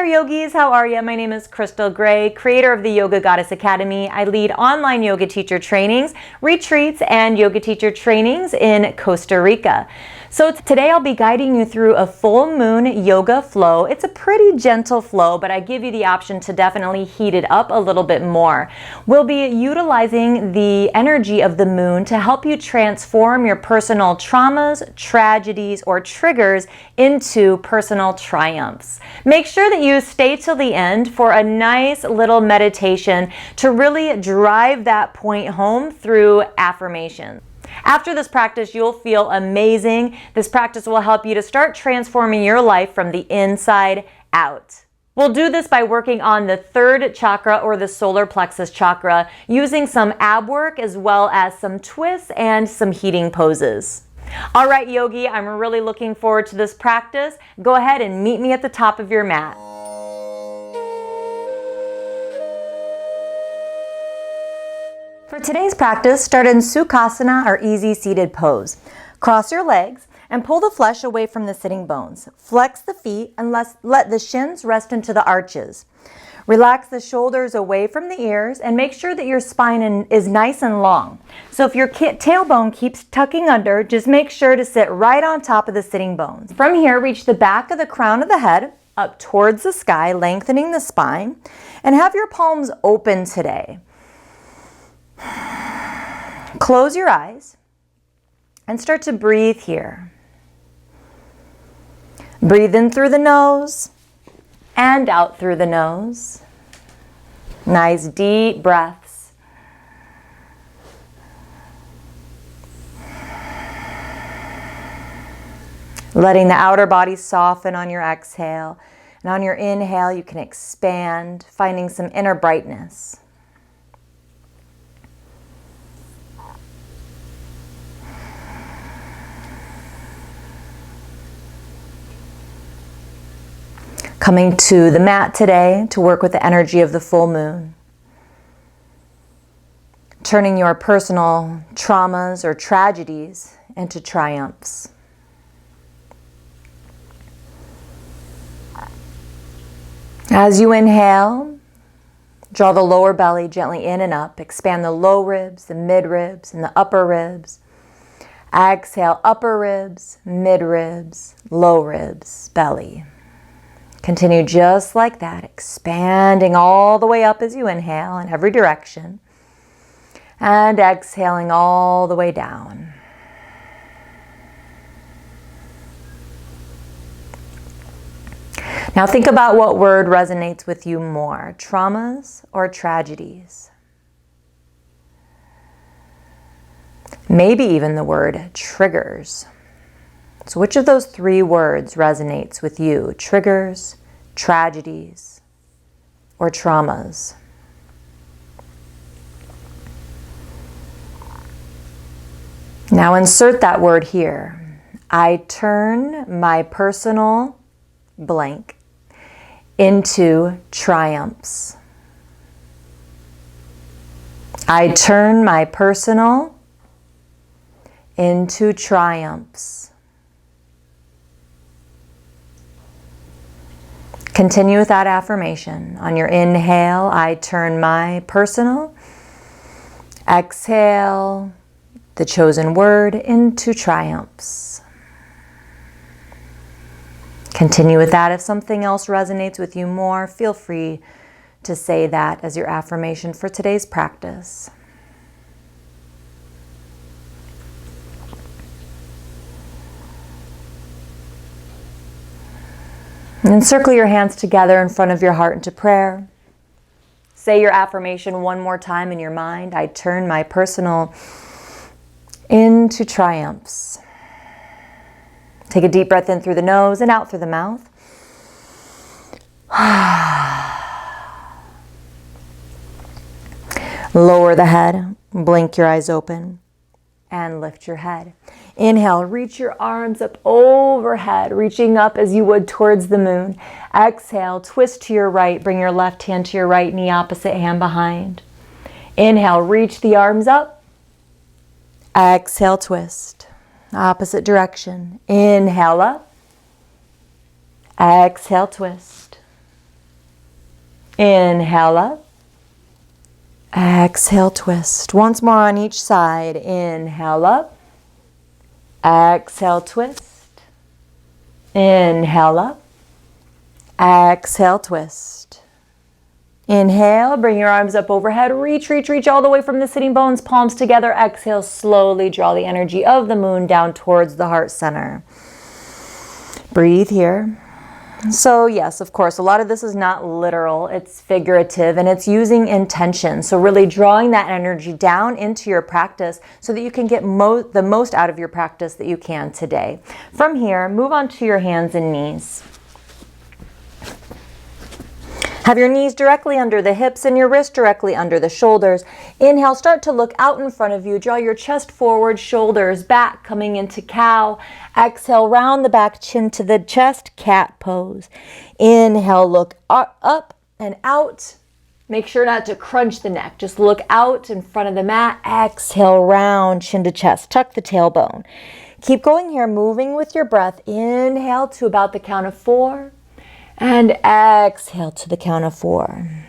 there, yogis. How are you? My name is Crystal Gray, creator of the Yoga Goddess Academy. I lead online yoga teacher trainings, retreats, and yoga teacher trainings in Costa Rica. So today I'll be guiding you through a full moon yoga flow. It's a pretty gentle flow, but I give you the option to definitely heat it up a little bit more. We'll be utilizing the energy of the moon to help you transform your personal traumas, tragedies, or triggers into personal triumphs. Make sure that you stay till the end for a nice little meditation to really drive that point home through affirmation. After this practice, you'll feel amazing. This practice will help you to start transforming your life from the inside out. We'll do this by working on the third chakra, or the solar plexus chakra, using some ab work as well as some twists and some heating poses. All right, yogi, I'm really looking forward to this practice. Go ahead and meet me at the top of your mat. For today's practice, start in Sukhasana, or easy seated pose. Cross your legs and pull the flesh away from the sitting bones. Flex the feet and let the shins rest into the arches. Relax the shoulders away from the ears and make sure that your spine is nice and long. So if your tailbone keeps tucking under, just make sure to sit right on top of the sitting bones. From here, reach the back of the crown of the head up towards the sky, lengthening the spine, and have your palms open today. Close your eyes and start to breathe here. Breathe in through the nose and out through the nose. Nice deep breaths. Letting the outer body soften on your exhale. And on your inhale, you can expand, finding some inner brightness. Coming to the mat today to work with the energy of the full moon. Turning your personal traumas or tragedies into triumphs. As you inhale, draw the lower belly gently in and up. Expand the low ribs, the mid ribs, and the upper ribs. Exhale, upper ribs, mid ribs, low ribs, belly. Continue just like that, expanding all the way up as you inhale in every direction, and exhaling all the way down. Now think about what word resonates with you more, traumas or tragedies. Maybe even the word triggers. So which of those three words resonates with you? Triggers, tragedies, or traumas? Now insert that word here. I turn my personal blank into triumphs. I turn my personal into triumphs. Continue with that affirmation. On your inhale, I turn my personal. Exhale, the chosen word, into triumphs. Continue with that. If something else resonates with you more, feel free to say that as your affirmation for today's practice. And circle your hands together in front of your heart into prayer. Say your affirmation one more time in your mind. I turn my personal into triumphs. Take a deep breath in through the nose and out through the mouth. Lower the head, blink your eyes open, and lift your head. Inhale, reach your arms up overhead, reaching up as you would towards the moon. Exhale, twist to your right, bring your left hand to your right knee, opposite hand behind. Inhale, reach the arms up. Exhale, twist. Opposite direction. Inhale up. Exhale, twist. Inhale up. Exhale, twist. Once more on each side. Inhale up. Exhale, twist. Inhale up. Exhale, twist. Inhale, bring your arms up overhead. Reach, reach, reach all the way from the sitting bones, palms together. Exhale, slowly draw the energy of the moon down towards the heart center. Breathe here. So yes, of course, a lot of this is not literal, it's figurative, and it's using intention. So really drawing that energy down into your practice so that you can get the most out of your practice that you can today. From here, move on to your hands and knees. Have your knees directly under the hips and your wrists directly under the shoulders. Inhale, start to look out in front of you. Draw your chest forward, shoulders back, coming into cow. Exhale, round the back, chin to the chest, cat pose. Inhale, look up and out. Make sure not to crunch the neck. Just look out in front of the mat. Exhale, round, chin to chest. Tuck the tailbone. Keep going here, moving with your breath. Inhale to about the count of 4. And exhale to the count of 4.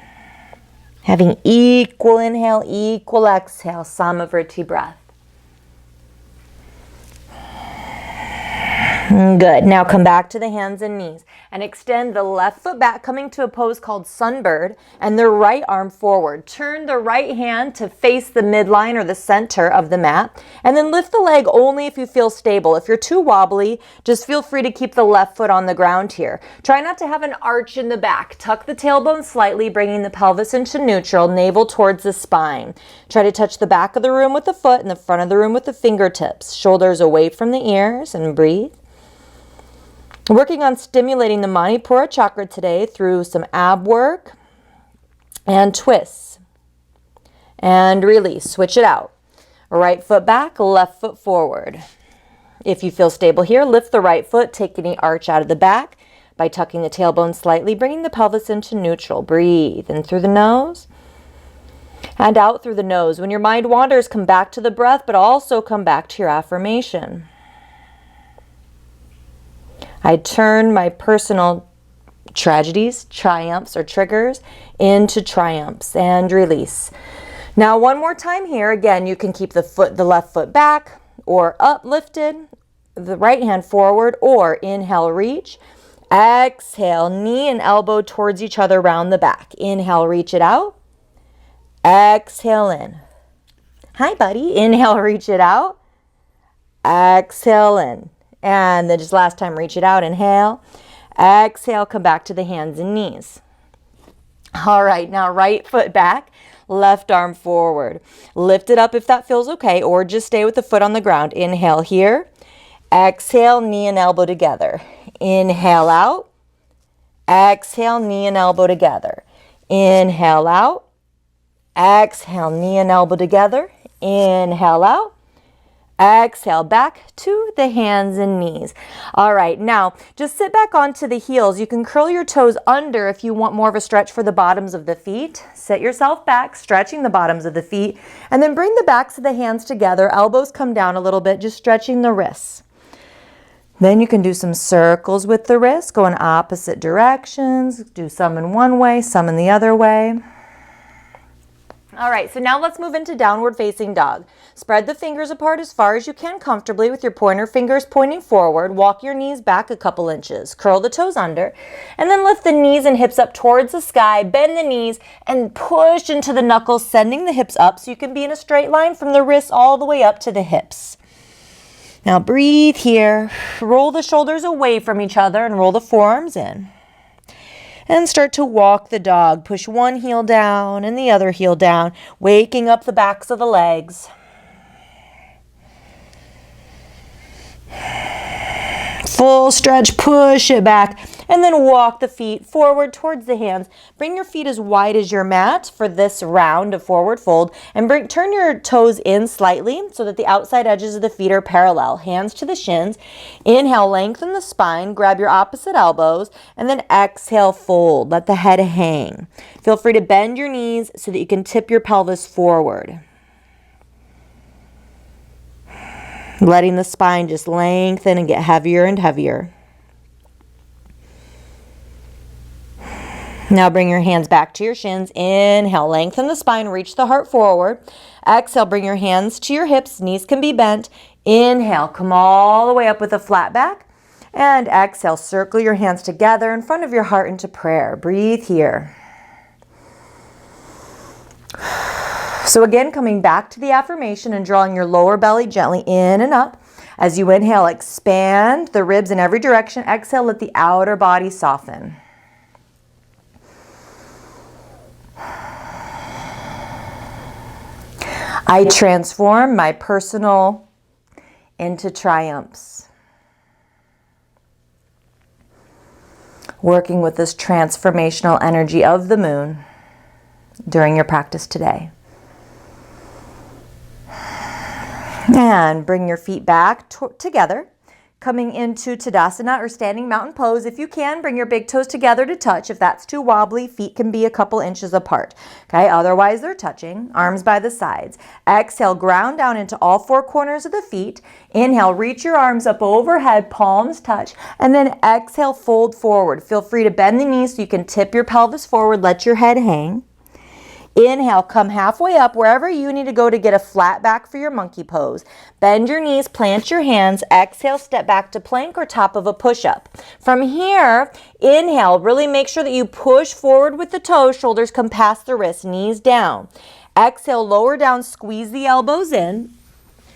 Having equal inhale, equal exhale, Samavriti breath. Good. Now come back to the hands and knees and extend the left foot back, coming to a pose called sunbird, and the right arm forward. Turn the right hand to face the midline or the center of the mat, and then lift the leg only if you feel stable. If you're too wobbly, just feel free to keep the left foot on the ground here. Try not to have an arch in the back. Tuck the tailbone slightly, bringing the pelvis into neutral, navel towards the spine. Try to touch the back of the room with the foot and the front of the room with the fingertips. Shoulders away from the ears, and breathe. Working on stimulating the Manipura chakra today through some ab work and twists. And release. Switch it out. Right foot back, left foot forward. If you feel stable here, lift the right foot, take any arch out of the back by tucking the tailbone slightly, bringing the pelvis into neutral. Breathe in through the nose and out through the nose. When your mind wanders, come back to the breath, but also come back to your affirmation. I turn my personal tragedies, triumphs, or triggers into triumphs, and release. Now, one more time here. Again, you can keep the left foot back or uplifted, the right hand forward, or inhale, reach. Exhale, knee and elbow towards each other round the back. Inhale, reach it out. Exhale in. Hi, buddy. Inhale, reach it out. Exhale in. And then just last time, reach it out, inhale. Exhale, come back to the hands and knees. All right, now right foot back, left arm forward. Lift it up if that feels okay, or just stay with the foot on the ground. Inhale here. Exhale, knee and elbow together. Inhale out. Exhale, knee and elbow together. Inhale out. Exhale, knee and elbow together. Inhale out. Exhale, back to the hands and knees. All right, now just sit back onto the heels. You can curl your toes under if you want more of a stretch for the bottoms of the feet. Sit yourself back, stretching the bottoms of the feet, and then bring the backs of the hands together. Elbows come down a little bit, just stretching the wrists. Then you can do some circles with the wrists, go in opposite directions. Do some in one way, some in the other way. All right, so now let's move into downward facing dog. Spread the fingers apart as far as you can comfortably with your pointer fingers pointing forward. Walk your knees back a couple inches. Curl the toes under, and then lift the knees and hips up towards the sky. Bend the knees and push into the knuckles, sending the hips up so you can be in a straight line from the wrists all the way up to the hips. Now breathe here. Roll the shoulders away from each other and roll the forearms in. And start to walk the dog. Push one heel down and the other heel down, waking up the backs of the legs. Full stretch, push it back, and then walk the feet forward towards the hands. Bring your feet as wide as your mat for this round of forward fold, and turn your toes in slightly so that the outside edges of the feet are parallel. Hands to the shins. Inhale, lengthen the spine, grab your opposite elbows, and then exhale, fold. Let the head hang. Feel free to bend your knees so that you can tip your pelvis forward. Letting the spine just lengthen and get heavier and heavier. Now bring your hands back to your shins. Inhale, lengthen the spine, reach the heart forward. Exhale, bring your hands to your hips, knees can be bent. Inhale, come all the way up with a flat back. And exhale, circle your hands together in front of your heart into prayer. Breathe here. So again, coming back to the affirmation and drawing your lower belly gently in and up. As you inhale, expand the ribs in every direction. Exhale, let the outer body soften. I transform my personal into triumphs. Working with this transformational energy of the moon during your practice today. And bring your feet back together. Coming into Tadasana or standing mountain pose. If you can, bring your big toes together to touch. If that's too wobbly, feet can be a couple inches apart. Okay, otherwise they're touching. Arms by the sides. Exhale, ground down into all four corners of the feet. Inhale, reach your arms up overhead, palms touch. And then exhale, fold forward. Feel free to bend the knees so you can tip your pelvis forward, let your head hang. Inhale, come halfway up wherever you need to go to get a flat back for your monkey pose. Bend your knees, plant your hands. Exhale, step back to plank or top of a push-up. From here, inhale, really make sure that you push forward with the toes. Shoulders come past the wrists, knees down. Exhale, lower down, squeeze the elbows in.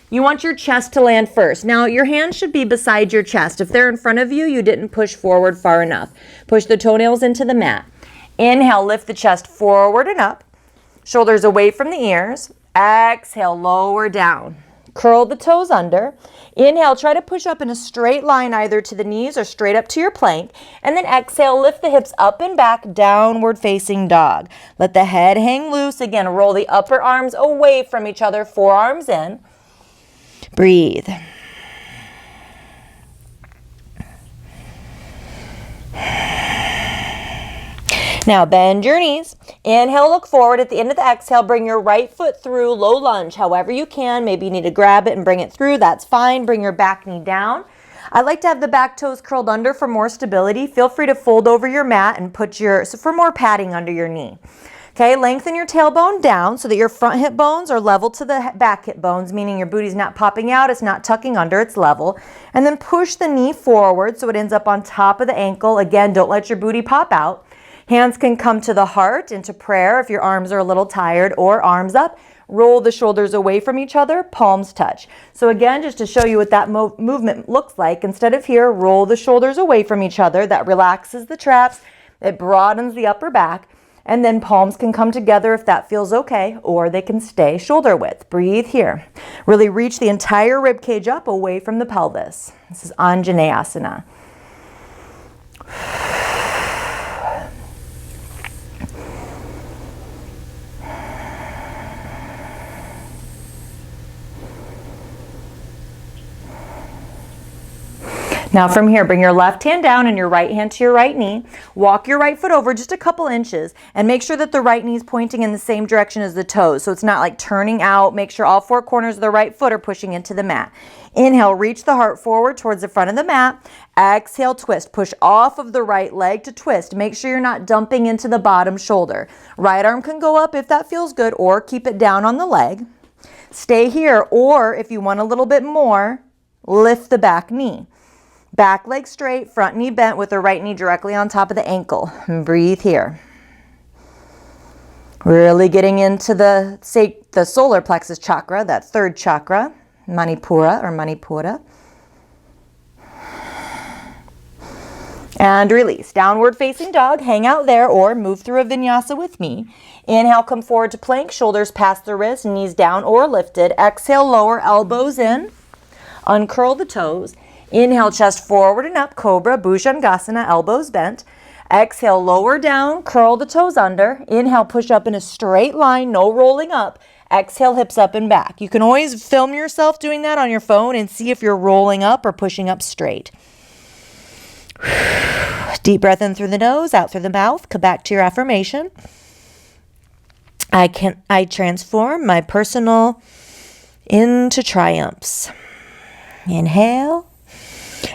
You want your chest to land first. Now, your hands should be beside your chest. If they're in front of you, you didn't push forward far enough. Push the toenails into the mat. Inhale, lift the chest forward and up. Shoulders away from the ears. Exhale, lower down. Curl the toes under. Inhale, try to push up in a straight line either to the knees or straight up to your plank. And then exhale, lift the hips up and back, downward facing dog. Let the head hang loose. Again, roll the upper arms away from each other, forearms in. Breathe. Now bend your knees. Inhale, look forward. At the end of the exhale, bring your right foot through, low lunge, however you can. Maybe you need to grab it and bring it through. That's fine. Bring your back knee down. I like to have the back toes curled under for more stability. Feel free to fold over your mat and for more padding under your knee. Okay, lengthen your tailbone down so that your front hip bones are level to the back hip bones, meaning your booty's not popping out, it's not tucking under, it's level. And then push the knee forward so it ends up on top of the ankle. Again, don't let your booty pop out. Hands can come to the heart into prayer if your arms are a little tired, or arms up. Roll the shoulders away from each other, palms touch. So again, just to show you what that movement looks like, instead of here, roll the shoulders away from each other. That relaxes the traps, it broadens the upper back, and then palms can come together if that feels okay, or they can stay shoulder width. Breathe here. Really reach the entire rib cage up away from the pelvis. This is Anjaneyasana. Now from here, bring your left hand down and your right hand to your right knee. Walk your right foot over just a couple inches and make sure that the right knee is pointing in the same direction as the toes. So it's not like turning out. Make sure all four corners of the right foot are pushing into the mat. Inhale, reach the heart forward towards the front of the mat. Exhale, twist. Push off of the right leg to twist. Make sure you're not dumping into the bottom shoulder. Right arm can go up if that feels good, or keep it down on the leg. Stay here, or if you want a little bit more, lift the back knee. Back leg straight, front knee bent with the right knee directly on top of the ankle. And breathe here. Really getting into the solar plexus chakra, that third chakra, Manipura or Manipura. And release. Downward facing dog, hang out there or move through a vinyasa with me. Inhale, come forward to plank, shoulders past the wrist, knees down or lifted. Exhale, lower elbows in. Uncurl the toes. Inhale, chest forward and up, cobra, bhujangasana, elbows bent. Exhale, lower down, curl the toes under. Inhale, push up in a straight line, no rolling up. Exhale, hips up and back. You can always film yourself doing that on your phone and see if you're rolling up or pushing up straight. Deep breath in through the nose, out through the mouth. Come back to your affirmation. I transform my personal into triumphs. Inhale.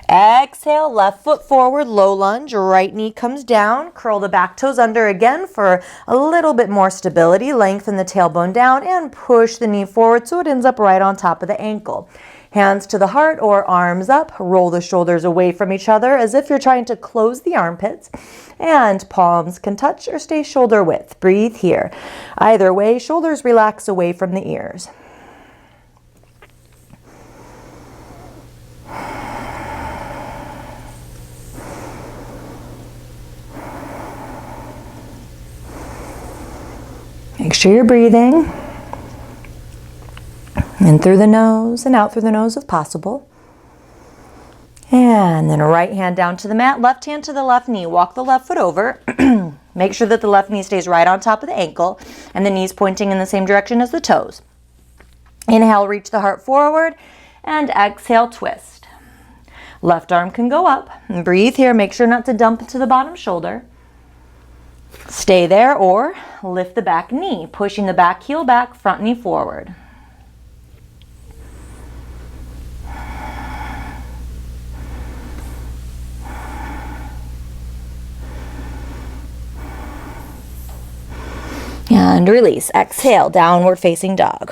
Exhale, left foot forward, low lunge, right knee comes down. Curl the back toes under again for a little bit more stability. Lengthen the tailbone down and push the knee forward so it ends up right on top of the ankle. Hands to the heart or arms up. Roll the shoulders away from each other as if you're trying to close the armpits. And palms can touch or stay shoulder width. Breathe here. Either way, shoulders relax away from the ears. Make sure you're breathing in through the nose and out through the nose if possible. And then right hand down to the mat, left hand to the left knee. Walk the left foot over. Make sure that the left knee stays right on top of the ankle and the knees pointing in the same direction as the toes. Inhale, reach the heart forward, and exhale, twist. Left arm can go up. And breathe here. Make sure not to dump into the bottom shoulder. Stay there or lift the back knee, pushing the back heel back, front knee forward. And release. Exhale, downward facing dog.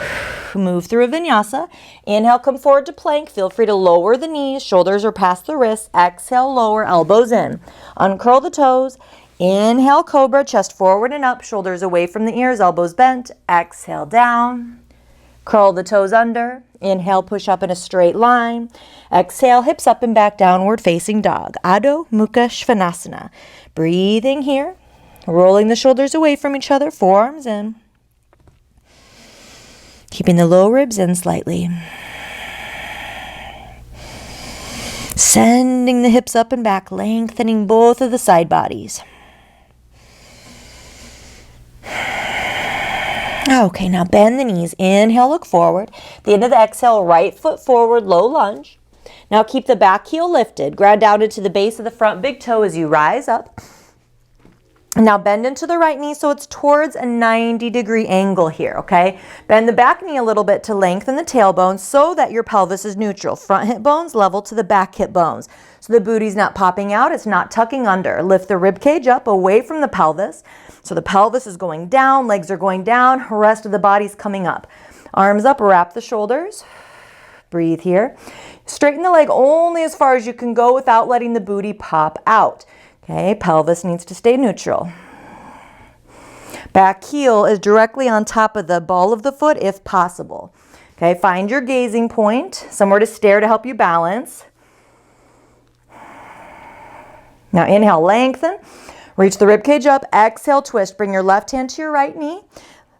Move through a vinyasa. Inhale, come forward to plank. Feel free to lower the knees, shoulders are past the wrists. Exhale, lower, elbows in. Uncurl the toes. Inhale, cobra, chest forward and up, shoulders away from the ears, elbows bent. Exhale, down. Curl the toes under. Inhale, push up in a straight line. Exhale, hips up and back, downward facing dog. Adho Mukha Svanasana. Breathing here. Rolling the shoulders away from each other, forearms in. Keeping the low ribs in slightly. Sending the hips up and back, lengthening both of the side bodies. Okay, now bend the knees. Inhale, look forward. At the end of the exhale, right foot forward, low lunge. Now keep the back heel lifted. Ground down into the base of the front big toe as you rise up. Now bend into the right knee so it's towards a 90-degree angle here, okay? Bend the back knee a little bit to lengthen the tailbone so that your pelvis is neutral. Front hip bones level to the back hip bones. So the booty's not popping out, it's not tucking under. Lift the rib cage up away from the pelvis. So the pelvis is going down, legs are going down, rest of the body's coming up. Arms up, wrap the shoulders. Breathe here. Straighten the leg only as far as you can go without letting the booty pop out. Okay, pelvis needs to stay neutral. Back heel is directly on top of the ball of the foot if possible. Okay, find your gazing point, somewhere to stare to help you balance. Now inhale, lengthen. Reach the rib cage up. Exhale, twist. Bring your left hand to your right knee,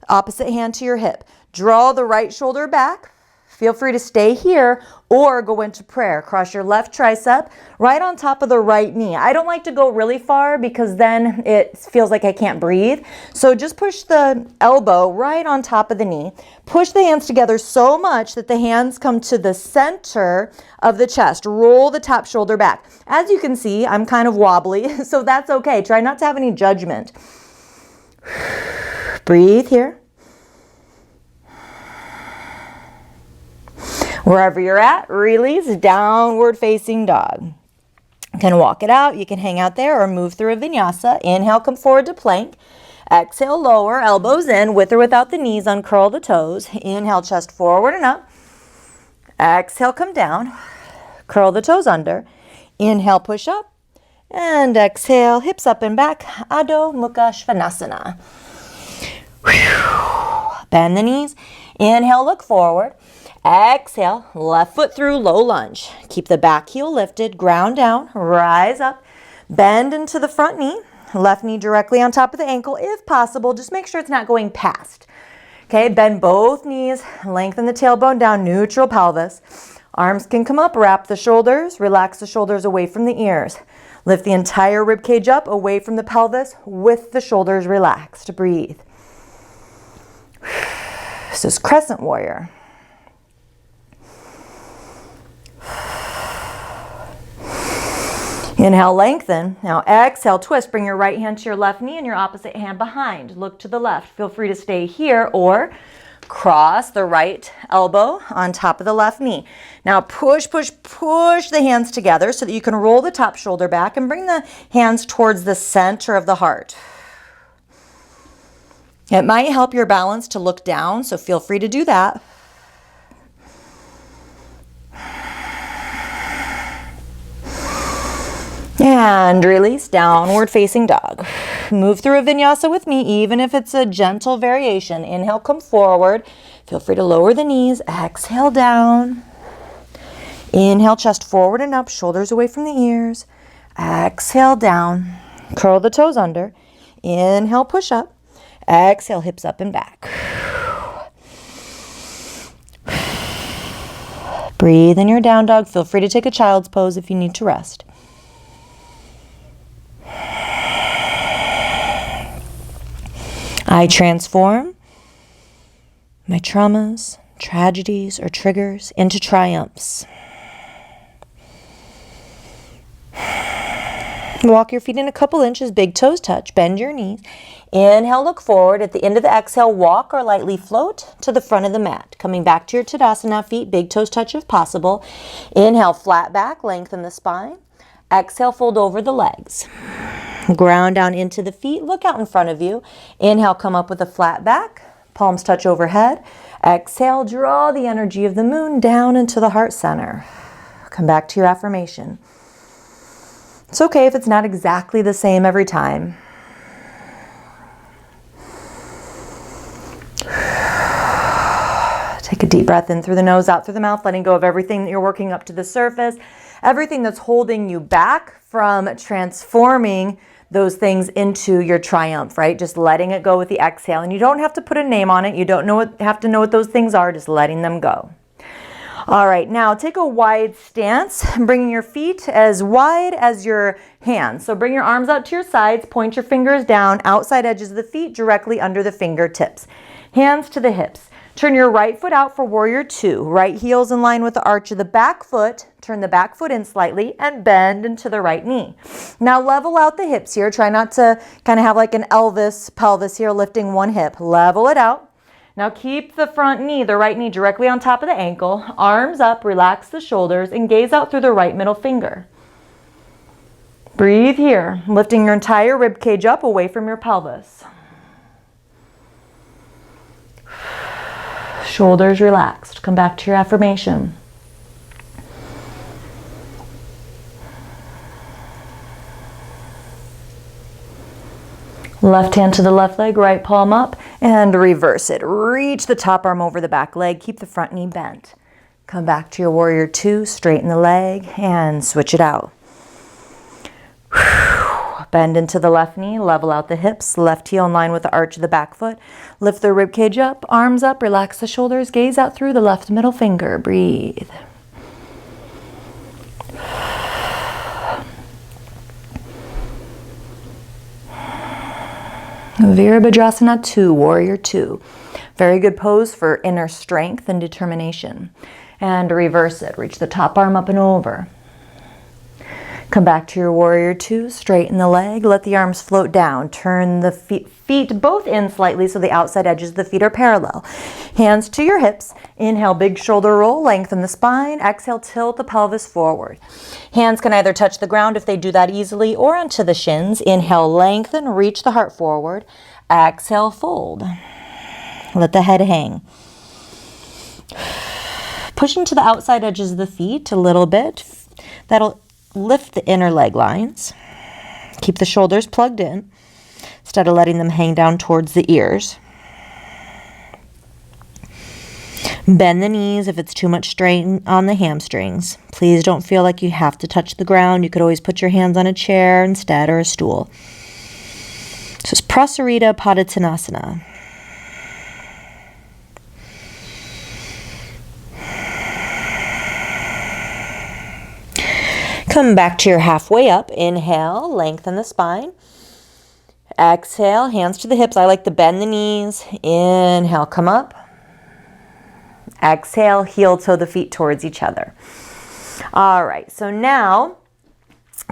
opposite hand to your hip. Draw the right shoulder back. Feel free to stay here or go into prayer. Cross your left tricep right on top of the right knee. I don't like to go really far because then it feels like I can't breathe. So just push the elbow right on top of the knee. Push the hands together so much that the hands come to the center of the chest. Roll the top shoulder back. As you can see, I'm kind of wobbly, so that's okay. Try not to have any judgment. Breathe here. Wherever you're at, release, downward facing dog. You can walk it out, you can hang out there or move through a vinyasa. Inhale, come forward to plank. Exhale, lower, elbows in, with or without the knees, uncurl the toes. Inhale, chest forward and up. Exhale, come down. Curl the toes under. Inhale, push up. And exhale, hips up and back. Adho Mukha Svanasana. Bend the knees. Inhale, look forward. Exhale, left foot through, low lunge. Keep the back heel lifted, ground down, rise up, bend into the front knee, left knee directly on top of the ankle if possible. Just make sure it's not going past. Okay, bend both knees, lengthen the tailbone down, neutral pelvis. Arms can come up, wrap the shoulders, relax the shoulders away from the ears. Lift the entire rib cage up away from the pelvis with the shoulders relaxed. Breathe. This is crescent warrior. Inhale, lengthen. Now exhale, twist. Bring your right hand to your left knee and your opposite hand behind. Look to the left. Feel free to stay here or Cross the right elbow on top of the left knee. Now push, push, push the hands together so that you can roll the top shoulder back and bring the hands towards the center of the heart. It might help your balance to look down, so feel free to do that. And release, downward facing dog. Move through a vinyasa with me, even if it's a gentle variation. Inhale, come forward. Feel free to lower the knees. Exhale, down. Inhale, chest forward and up, shoulders away from the ears. Exhale, down. Curl the toes under. Inhale, push up. Exhale, hips up and back. Breathe in your down dog. Feel free to take a child's pose if you need to rest. I transform my traumas, tragedies, or triggers into triumphs. Walk your feet in a couple inches, big toes touch, bend your knees. Inhale, look forward. At the end of the exhale, walk or lightly float to the front of the mat. Coming back to your Tadasana feet, big toes touch if possible. Inhale, flat back, lengthen the spine. Exhale, fold over the legs. Ground down into the feet, look out in front of you. Inhale, come up with a flat back, palms touch overhead. Exhale, draw the energy of the moon down into the heart center. Come back to your affirmation. It's okay if it's not exactly the same every time. Take a deep breath in through the nose, out through the mouth, letting go of everything that you're working up to the surface, everything that's holding you back from transforming those things into your triumph, right? Just letting it go with the exhale. And you don't have to put a name on it. You don't have to know what those things are, just letting them go. All right, now take a wide stance, bringing your feet as wide as your hands. So bring your arms out to your sides, point your fingers down, outside edges of the feet directly under the fingertips. Hands to the hips. Turn your right foot out for warrior two. Right heel's in line with the arch of the back foot. Turn the back foot in slightly and bend into the right knee. Now level out the hips here. Try not to kind of have like an Elvis pelvis here, lifting one hip. Level it out. Now keep the front knee, the right knee, directly on top of the ankle. Arms up, relax the shoulders, and gaze out through the right middle finger. Breathe here, lifting your entire rib cage up away from your pelvis. Shoulders relaxed. Come back to your affirmation. Left hand to the left leg, right palm up, and reverse it. Reach the top arm over the back leg. Keep the front knee bent. Come back to your warrior two, straighten the leg, and switch it out. Bend into the left knee, level out the hips, left heel in line with the arch of the back foot. Lift the rib cage up, arms up, relax the shoulders, gaze out through the left middle finger. Breathe. Virabhadrasana 2, warrior 2. Very good pose for inner strength and determination. And reverse it. Reach the top arm up and over. Come back to your warrior two, straighten the leg, let the arms float down. Turn the feet both in slightly so the outside edges of the feet are parallel. Hands to your hips. Inhale, big shoulder roll, lengthen the spine. Exhale, tilt the pelvis forward. Hands can either touch the ground if they do that easily or onto the shins. Inhale, lengthen, reach the heart forward. Exhale, fold. Let the head hang. Push into the outside edges of the feet a little bit. That'll lift the inner leg lines. Keep the shoulders plugged in instead of letting them hang down towards the ears. Bend the knees if it's too much strain on the hamstrings. Please don't feel like you have to touch the ground. You could always put your hands on a chair instead or a stool. This is Prasarita Padottanasana. Come back to your halfway up. Inhale, lengthen the spine. Exhale, hands to the hips. I like to bend the knees. Inhale, come up. Exhale, heel toe the feet towards each other. All right, so now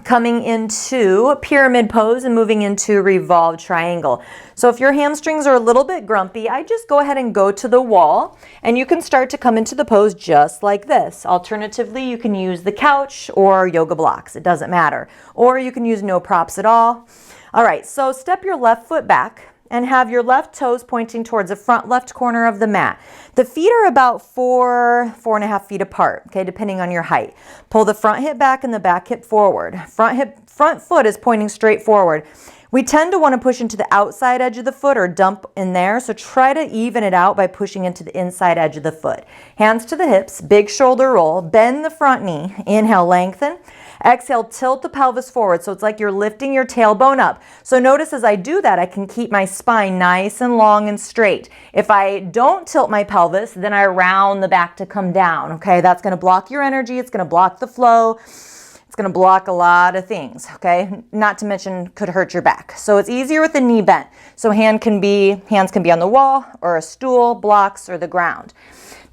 coming into pyramid pose and moving into revolved triangle. So if your hamstrings are a little bit grumpy, I just go ahead and go to the wall, and you can start to come into the pose just like this. Alternatively, you can use the couch or yoga blocks. It doesn't matter. Or you can use no props at all. All right, so step your left foot back and have your left toes pointing towards the front left corner of the mat. The feet are about 4.5 feet apart, okay, depending on your height. Pull the front hip back and the back hip forward. Front foot is pointing straight forward. We tend to want to push into the outside edge of the foot or dump in there, so try to even it out by pushing into the inside edge of the foot. Hands to the hips, big shoulder roll, bend the front knee. Inhale, lengthen. Exhale, tilt the pelvis forward, so it's like you're lifting your tailbone up. So notice as I do that, I can keep my spine nice and long and straight. If I don't tilt my pelvis, then I round the back to come down, okay? That's gonna block your energy, it's gonna block the flow, it's gonna block a lot of things, okay? Not to mention could hurt your back. So it's easier with the knee bent. So hands can be on the wall or a stool, blocks, or the ground.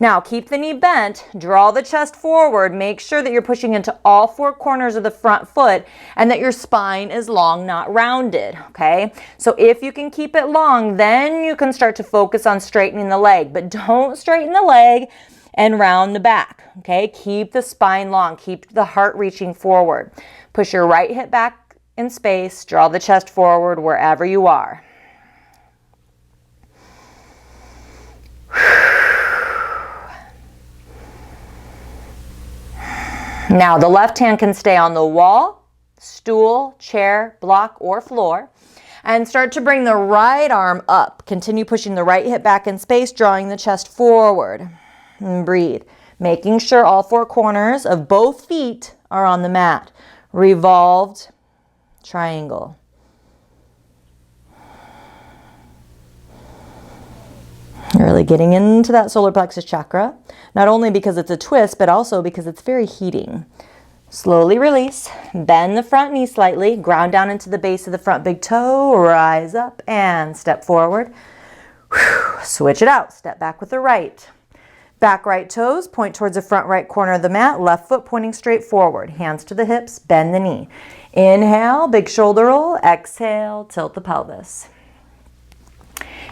Now keep the knee bent, draw the chest forward, make sure that you're pushing into all 4 corners of the front foot and that your spine is long, not rounded, okay? So if you can keep it long, then you can start to focus on straightening the leg, but don't straighten the leg and round the back, okay? Keep the spine long, keep the heart reaching forward. Push your right hip back in space, draw the chest forward wherever you are. Now the left hand can stay on the wall, stool, chair, block, or floor, and start to bring the right arm up. Continue pushing the right hip back in space, drawing the chest forward. And breathe, making sure all 4 corners of both feet are on the mat. Revolved triangle. You're really getting into that solar plexus chakra, not only because it's a twist, but also because it's very heating. Slowly release, bend the front knee slightly, ground down into the base of the front big toe, rise up and step forward. Switch it out, step back with the right. Back right toes point towards the front right corner of the mat, left foot pointing straight forward. Hands to the hips, bend the knee. Inhale, big shoulder roll. Exhale, tilt the pelvis.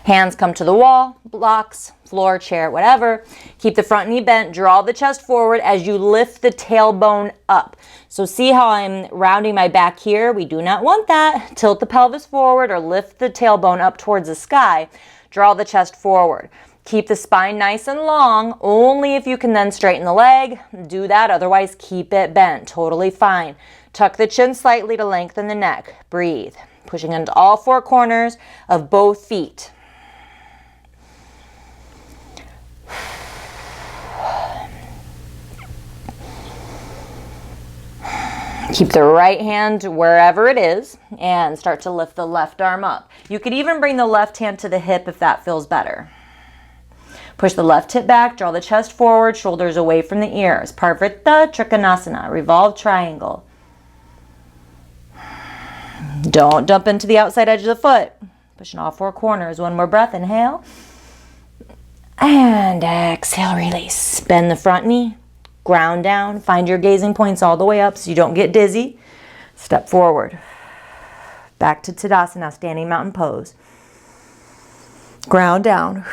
Hands come to the wall, blocks, floor, chair, whatever. Keep the front knee bent, draw the chest forward as you lift the tailbone up. So see how I'm rounding my back here? We do not want that. Tilt the pelvis forward or lift the tailbone up towards the sky. Draw the chest forward. Keep the spine nice and long. Only if you can then straighten the leg, do that. Otherwise, keep it bent. Totally fine. Tuck the chin slightly to lengthen the neck. Breathe. Pushing into all 4 corners of both feet. Keep the right hand wherever it is and start to lift the left arm up. You could even bring the left hand to the hip if that feels better. Push the left hip back, draw the chest forward, shoulders away from the ears. Parvrita Trikonasana, revolved triangle. Don't dump into the outside edge of the foot. Pushing all 4 corners. One more breath, inhale. And exhale, release. Bend the front knee. Ground down, find your gazing points all the way up so you don't get dizzy. Step forward. Back to Tadasana, standing mountain pose. Ground down.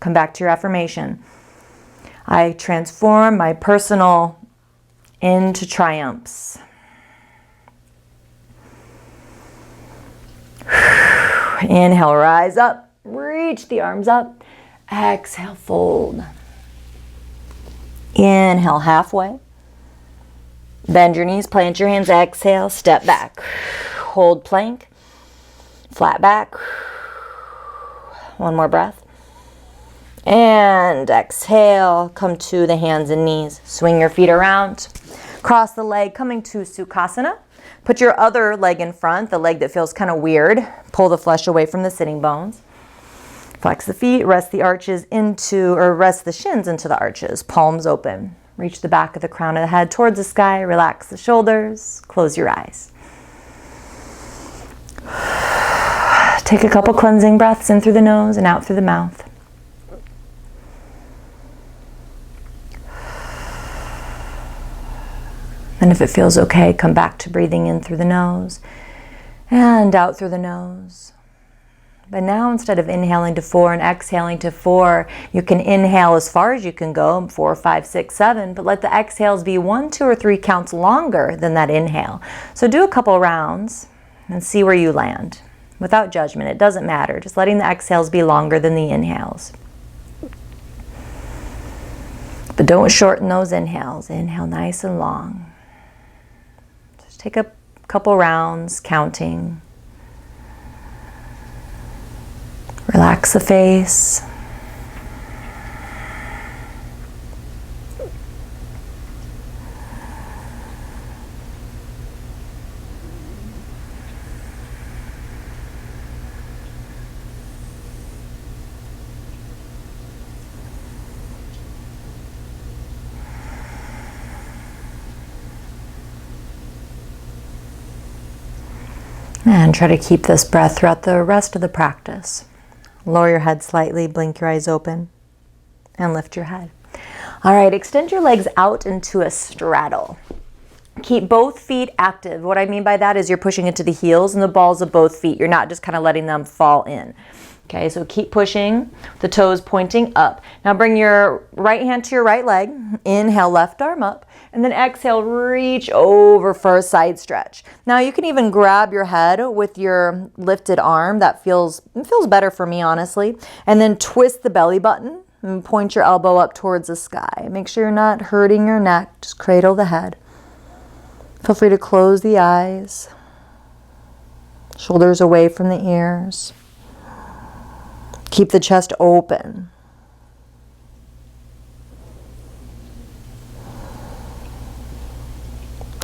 Come back to your affirmation. I transform my personal into triumphs. Inhale, rise up. Reach the arms up. Exhale, fold. Inhale, halfway. Bend your knees, plant your hands, exhale, step back. Hold plank, flat back. One more breath. And exhale, come to the hands and knees. Swing your feet around. Cross the leg, coming to Sukhasana. Put your other leg in front, the leg that feels kind of weird. Pull the flesh away from the sitting bones. Flex the feet, rest the arches into, or rest the shins into the arches, palms open. Reach the back of the crown of the head towards the sky, relax the shoulders, close your eyes. Take a couple cleansing breaths in through the nose and out through the mouth. And if it feels okay, come back to breathing in through the nose and out through the nose. But now instead of inhaling to 4 and exhaling to 4, you can inhale as far as you can go, 4, 5, 6, 7, but let the exhales be 1, 2, or 3 counts longer than that inhale. So do a couple rounds and see where you land. Without judgment, it doesn't matter. Just letting the exhales be longer than the inhales. But don't shorten those inhales. Inhale nice and long. Just take a couple rounds, counting. Relax the face. And try to keep this breath throughout the rest of the practice. Lower your head slightly, blink your eyes open, and lift your head. All right, extend your legs out into a straddle. Keep both feet active. What I mean by that is you're pushing into the heels and the balls of both feet. You're not just kind of letting them fall in. Okay, so keep pushing, the toes pointing up. Now bring your right hand to your right leg. Inhale, left arm up. And then exhale, reach over for a side stretch. Now you can even grab your head with your lifted arm. That feels better for me, honestly. And then twist the belly button and point your elbow up towards the sky. Make sure you're not hurting your neck. Just cradle the head. Feel free to close the eyes. Shoulders away from the ears. Keep the chest open.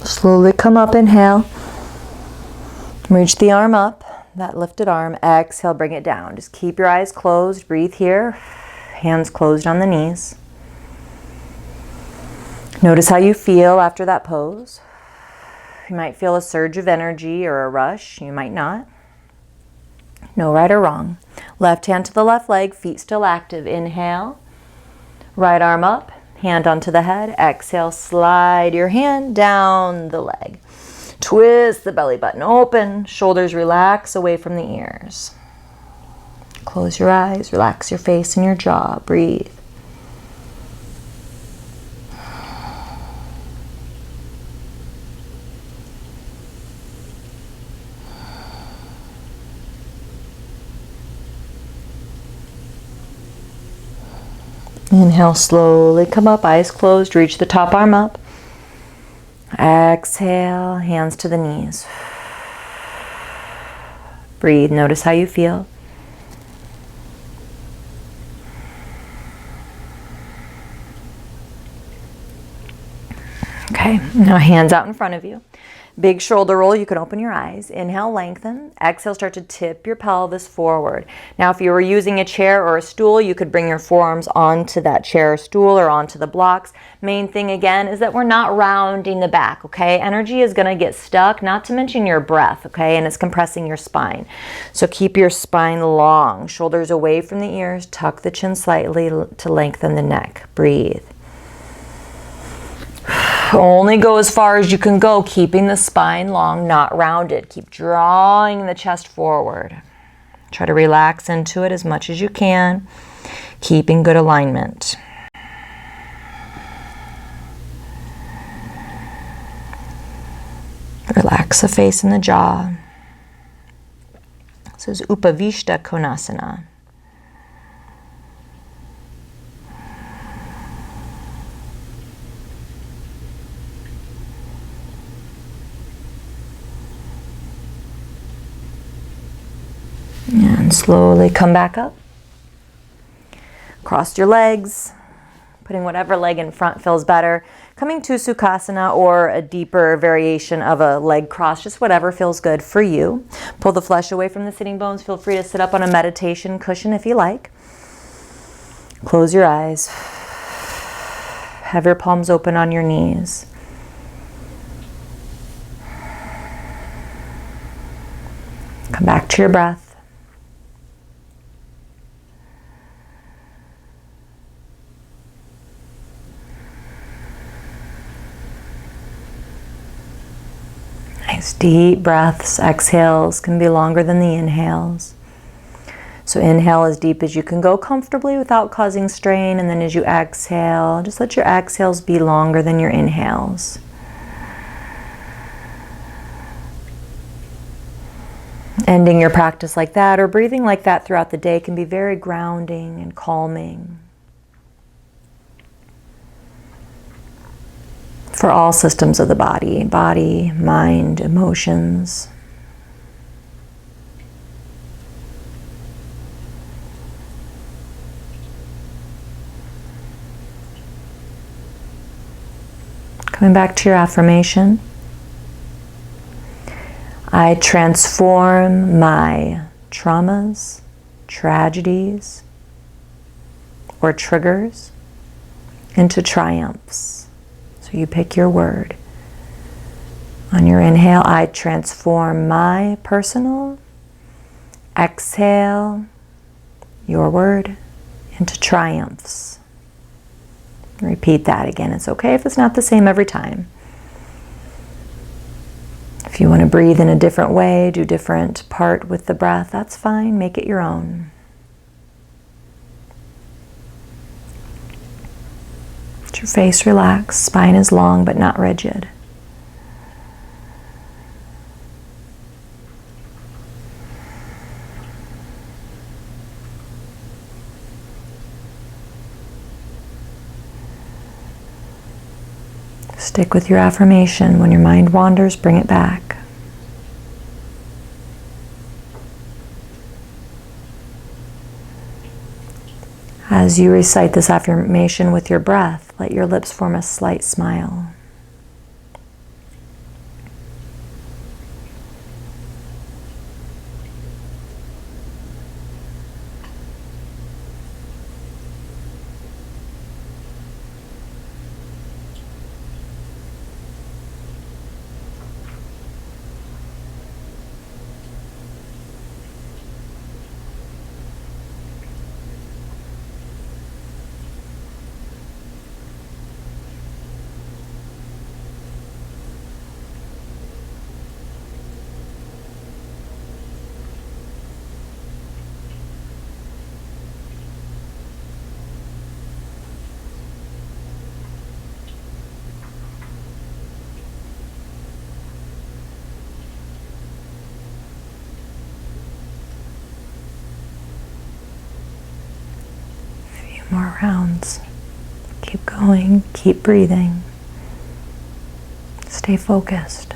Slowly come up, inhale. Reach the arm up, that lifted arm. Exhale, bring it down. Just keep your eyes closed. Breathe here. Hands closed on the knees. Notice how you feel after that pose. You might feel a surge of energy or a rush. You might not. No right or wrong. Left hand to the left leg, feet still active. Inhale. Right arm up, hand onto the head. Exhale, slide your hand down the leg. Twist the belly button open. Shoulders relax away from the ears. Close your eyes. Relax your face and your jaw. Breathe. Inhale, slowly come up, eyes closed, reach the top arm up. Exhale, hands to the knees. Breathe, notice how you feel. Okay, now hands out in front of you. Big shoulder roll, you can open your eyes. Inhale, lengthen. Exhale, start to tip your pelvis forward. Now, if you were using a chair or a stool, you could bring your forearms onto that chair or stool or onto the blocks. Main thing, again, is that we're not rounding the back, okay? Energy is gonna get stuck, not to mention your breath, okay? And it's compressing your spine. So keep your spine long. Shoulders away from the ears. Tuck the chin slightly to lengthen the neck. Breathe. Only go as far as you can go, keeping the spine long, not rounded. Keep drawing the chest forward. Try to relax into it as much as you can, keeping good alignment. Relax the face and the jaw. This is Upavishta Konasana. And slowly come back up. Cross your legs, putting whatever leg in front feels better. Coming to Sukhasana or a deeper variation of a leg cross, just whatever feels good for you. Pull the flesh away from the sitting bones. Feel free to sit up on a meditation cushion if you like. Close your eyes. Have your palms open on your knees. Come back to your breath. Deep breaths, exhales can be longer than the inhales. So inhale as deep as you can go comfortably without causing strain, and then as you exhale, just let your exhales be longer than your inhales. Ending your practice like that or breathing like that throughout the day can be very grounding and calming for all systems of the body, mind, emotions. Coming back to your affirmation. I transform my traumas, tragedies, or triggers into triumphs. So you pick your word. On your inhale, I transform my personal. Exhale, your word, into triumphs. Repeat that again. It's okay if it's not the same every time. If you want to breathe in a different way, do different part with the breath, that's fine. Make it your own. Let your face relax. Spine is long but not rigid. Stick with your affirmation. When your mind wanders, bring it back. As you recite this affirmation with your breath, let your lips form a slight smile. More rounds. Keep going, keep breathing. Stay focused.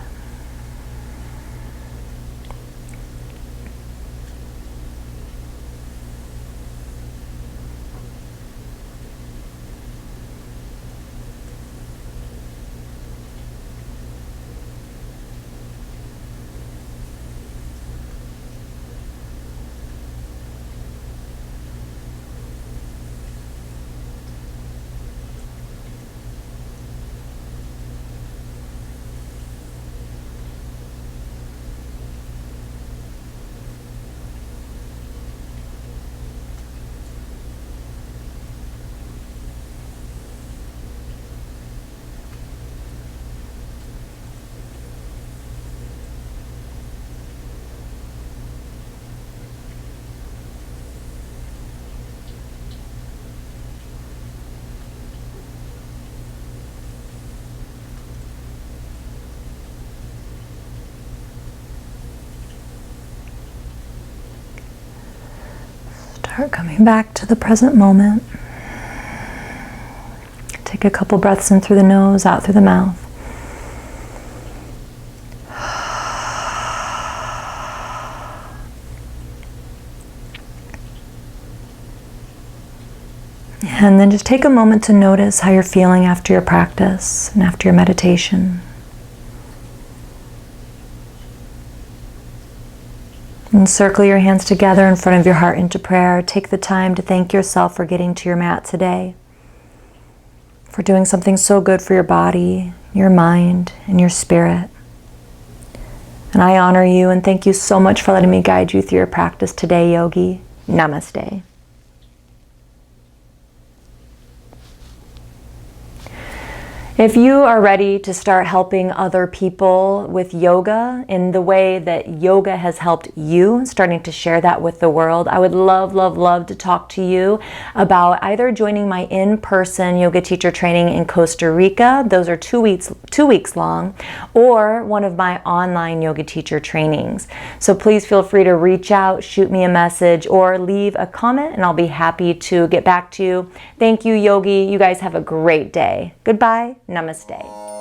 Start coming back to the present moment. Take a couple breaths in through the nose, out through the mouth. And then just take a moment to notice how you're feeling after your practice and after your meditation. And circle your hands together in front of your heart into prayer. Take the time to thank yourself for getting to your mat today, for doing something so good for your body, your mind, and your spirit. And I honor you and thank you so much for letting me guide you through your practice today, Yogi. Namaste. If you are ready to start helping other people with yoga in the way that yoga has helped you, starting to share that with the world, I would love, love, love to talk to you about either joining my in-person yoga teacher training in Costa Rica, those are 2 weeks long, or one of my online yoga teacher trainings. So please feel free to reach out, shoot me a message, or leave a comment, and I'll be happy to get back to you. Thank you, Yogi. You guys have a great day. Goodbye. Namaste.